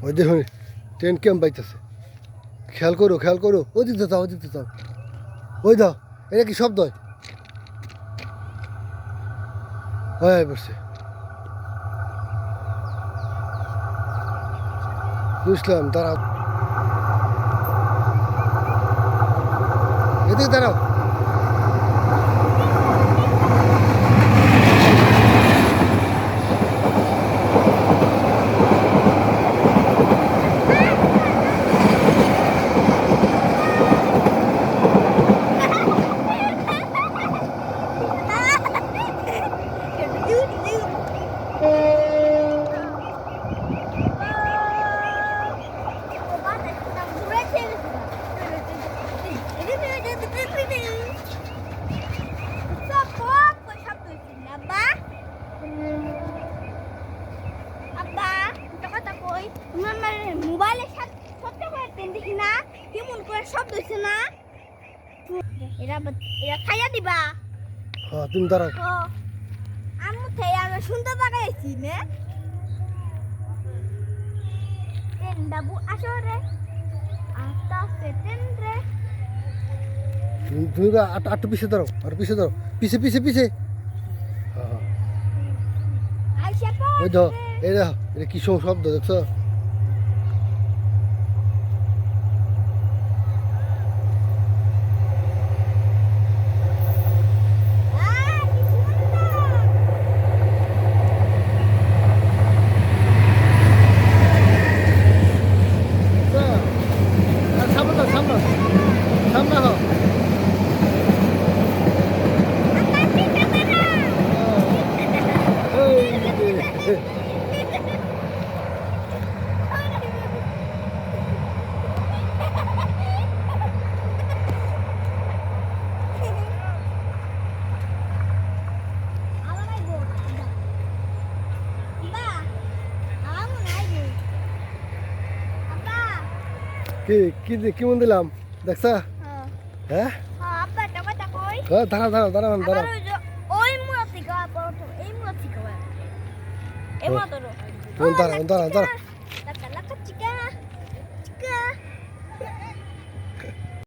ওই দেখুন ট্রেন কেমন পাইতেছে, খেয়াল করো ওদিকে যাও ওই দাও, এটা কি শব্দ হয় বসছে, বুঝলাম। দাঁড়াও, এদিকে দাঁড়াও। মোবাইলের সাথে ছোট্ট করে টেন দেখি না কেমন করে শব্দ হচ্ছে না, এরা এরা খাইয়া দিবা। হ্যাঁ তুমি দাঁড়াও। আমি খাই আমরা সুন্দর বাগাইছি না ট্রেন ডাবু আসরে আস্তে আস্তে ট্রেন রে। তুমি আটটু পিছিয়ে দাঁড়াও, আর পিছিয়ে দাঁড়াও, পিছিয়ে। হ্যাঁ আইসা ওই দেখো, এই দেখো এটা কি শব্দ দেখছো? সামনে হো। কেমন দিলাম দেখছা? হ্যাঁ দাঁড়াও। ওই মুড়া থেকে এই মুড়া থেকে দাঁড়াও।